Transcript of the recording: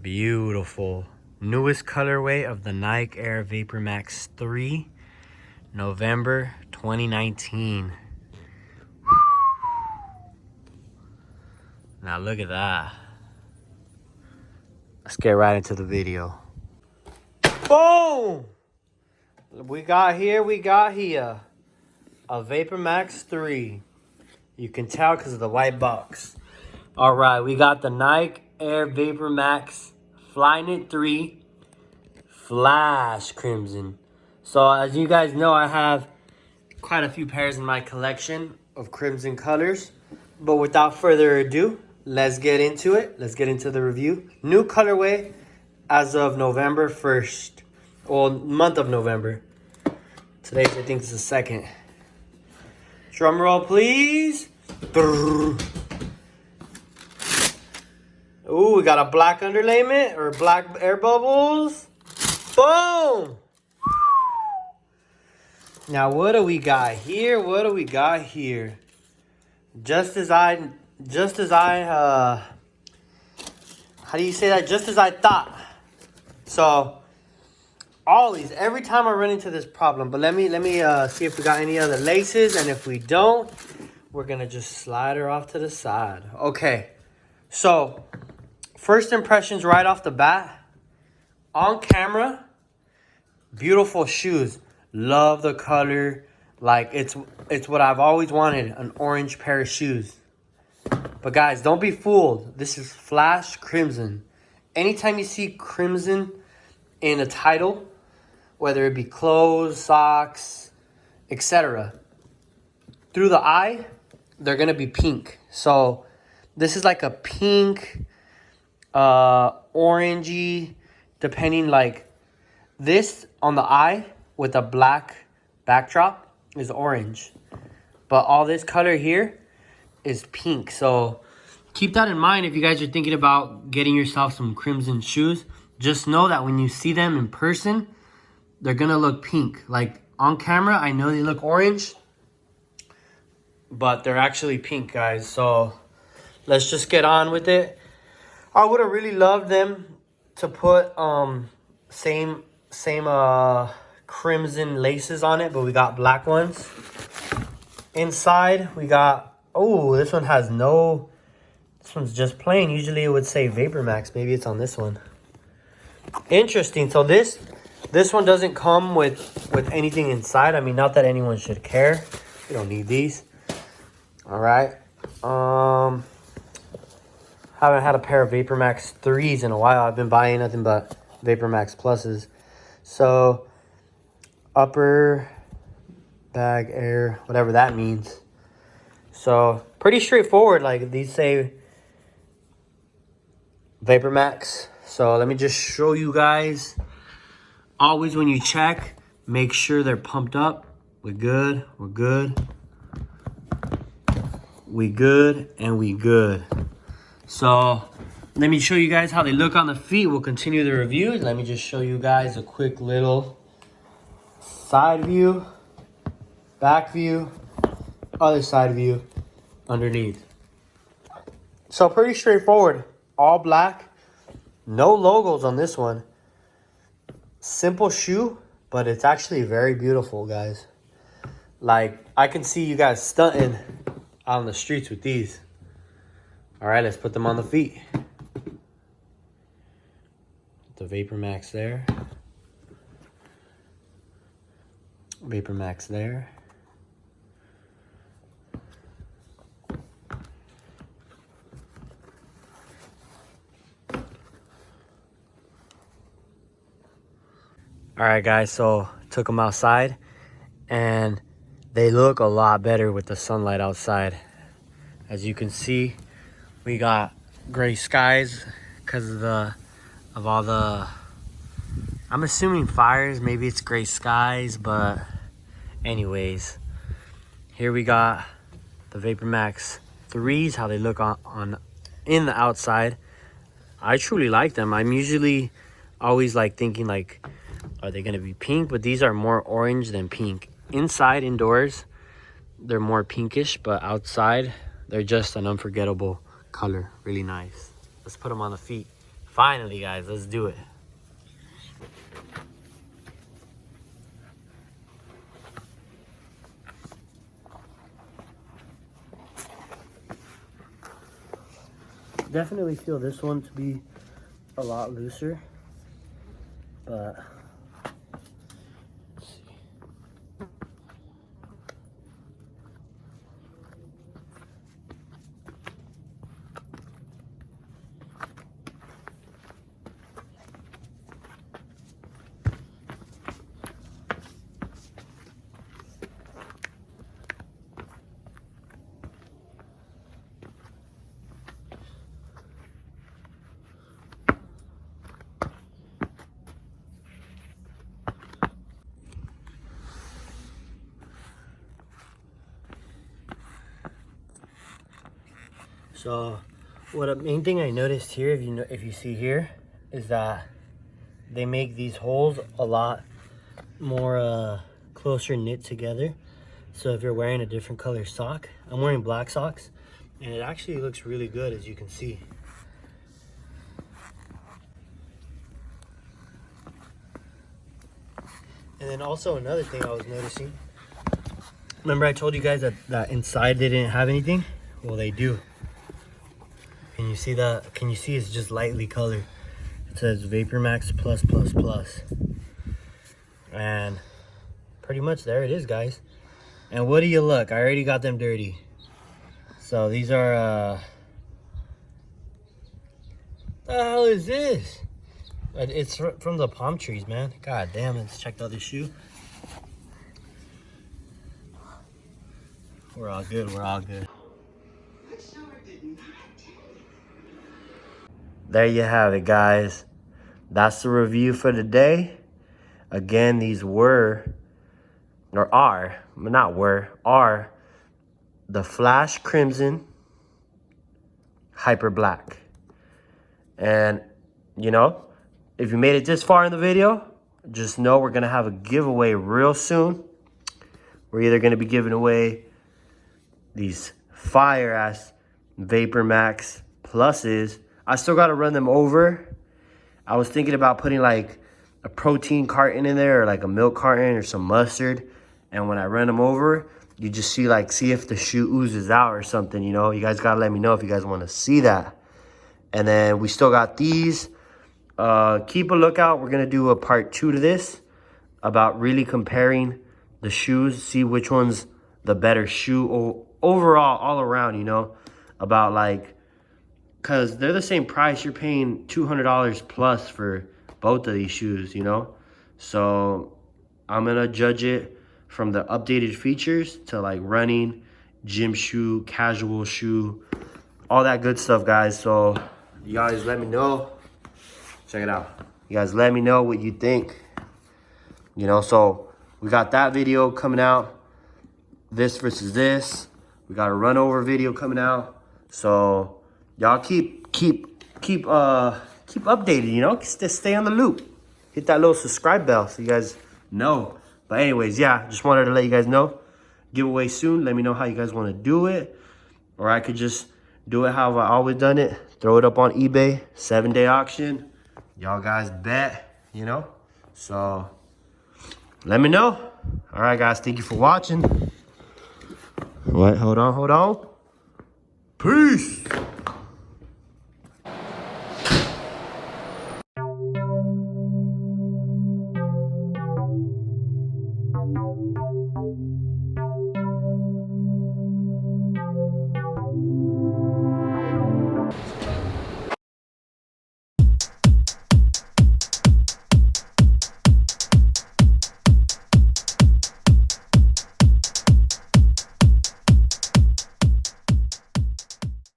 Beautiful. Newest colorway of the Nike Air VaporMax 3, November 2019. Now look at that. Let's get right into the video. Boom! We got here a VaporMax 3. You can tell because of the white box. All right, we got the Nike Air VaporMax Flyknit 3 Flash Crimson. So as you guys know, I have quite a few pairs in my collection of crimson colors. But without further ado, let's get into it. Let's get into the review. New colorway as of November 1st. Well, month of November. Today's, I think, is the 2nd. Drum roll, please. Ooh, we got a black underlayment or black air bubbles. Boom! Now, what do we got here? What do we got here? Just as I, how do you say that? Just as I thought. So, always, every time I run into this problem, but let me see if we got any other laces, and if we don't, we're gonna just slide her off to the side. Okay, so first impressions right off the bat. On camera, beautiful shoes. Love the color. Like, it's what I've always wanted, an orange pair of shoes. But guys, don't be fooled. This is Flash Crimson. Anytime you see crimson in a title, whether it be clothes, socks, etc., through the eye, they're going to be pink. So this is like a pink, orangey, depending, like this on the eye with a black backdrop is orange. But all this color here is pink. So keep that in mind if you guys are thinking about getting yourself some crimson shoes. Just know that when you see them in person, they're going to look pink. Like on camera, I know they look orange, but they're actually pink, guys. So let's just get on with it. I would have really loved them to put same crimson laces on it, but we got black ones. Inside, we got, oh, this one has no, this one's just plain. Usually it would say VaporMax. Maybe it's on this one. Interesting. So this one doesn't come with anything inside. I mean, not that anyone should care. We don't need these. All right. Haven't had a pair of VaporMax 3s in a while. I've been buying nothing but VaporMax Pluses. So upper bag air, whatever that means. So pretty straightforward. Like, these say VaporMax. So let me just show you guys. Always when you check, make sure they're pumped up. We're good. We're good. We good and we good. So let me show you guys how they look on the feet. We'll continue the review. Let me just show you guys a quick little side view, back view, other side view, underneath. So pretty straightforward. All black. No logos on this one. Simple shoe, but it's actually very beautiful, guys. Like, I can see you guys stunting out on the streets with these. All right, let's put them on the feet. The VaporMax there. VaporMax there. All right, guys, so took them outside, and they look a lot better with the sunlight outside. As you can see, we got gray skies because of all the, I'm assuming fires. Maybe it's gray skies, but anyways, here we got the VaporMax 3s, how they look on in the outside. I truly like them. I'm usually always like thinking like, are they gonna be pink? But these are more orange than pink. Inside, indoors, they're more pinkish, but outside, they're just an unforgettable color. Really nice. Let's put them on the feet. Finally, guys, let's do it. Definitely feel this one to be a lot looser, but let's see. So, what a main thing I noticed here, if you see here, is that they make these holes a lot more closer knit together. So if you're wearing a different color sock, I'm wearing black socks, and it actually looks really good, as you can see. And then also another thing I was noticing, remember I told you guys that inside they didn't have anything? Well, they do. Can you see that? Can you see it's just lightly colored? It says VaporMax plus plus plus. And pretty much there it is, guys. And what do you look? I already got them dirty. So these are the hell is this? It's from the palm trees, man. God damn, let's check the other shoe. We're all good, we're all good. There you have it, guys. That's the review for today. Again, these are the Flash Crimson Hyper Black. And, you know, if you made it this far in the video, just know we're going to have a giveaway real soon. We're either going to be giving away these fire-ass VaporMax Pluses. I still got to run them over. I was thinking about putting like a protein carton in there, or like a milk carton or some mustard. And when I run them over, you just see if the shoe oozes out or something, you know. You guys got to let me know if you guys want to see that. And then we still got these. Keep a lookout. We're going to do a part 2 to this about really comparing the shoes, see which one's the better shoe overall, all around, you know, about because they're the same price. You're paying $200 plus for both of these shoes, you know. So I'm going to judge it from the updated features to running, gym shoe, casual shoe, all that good stuff, guys. So you guys let me know. Check it out. You guys let me know what you think. You know, so we got that video coming out. This versus this. We got a run over video coming out. So y'all keep updated, you know. Stay on the loop. Hit that little subscribe bell so you guys know. But anyways, yeah, just wanted to let you guys know. Giveaway soon. Let me know how you guys want to do it. Or I could just do it how I always done it. Throw it up on eBay. 7-day auction. Y'all guys bet, you know. So let me know. All right, guys. Thank you for watching. What? Hold on. Peace.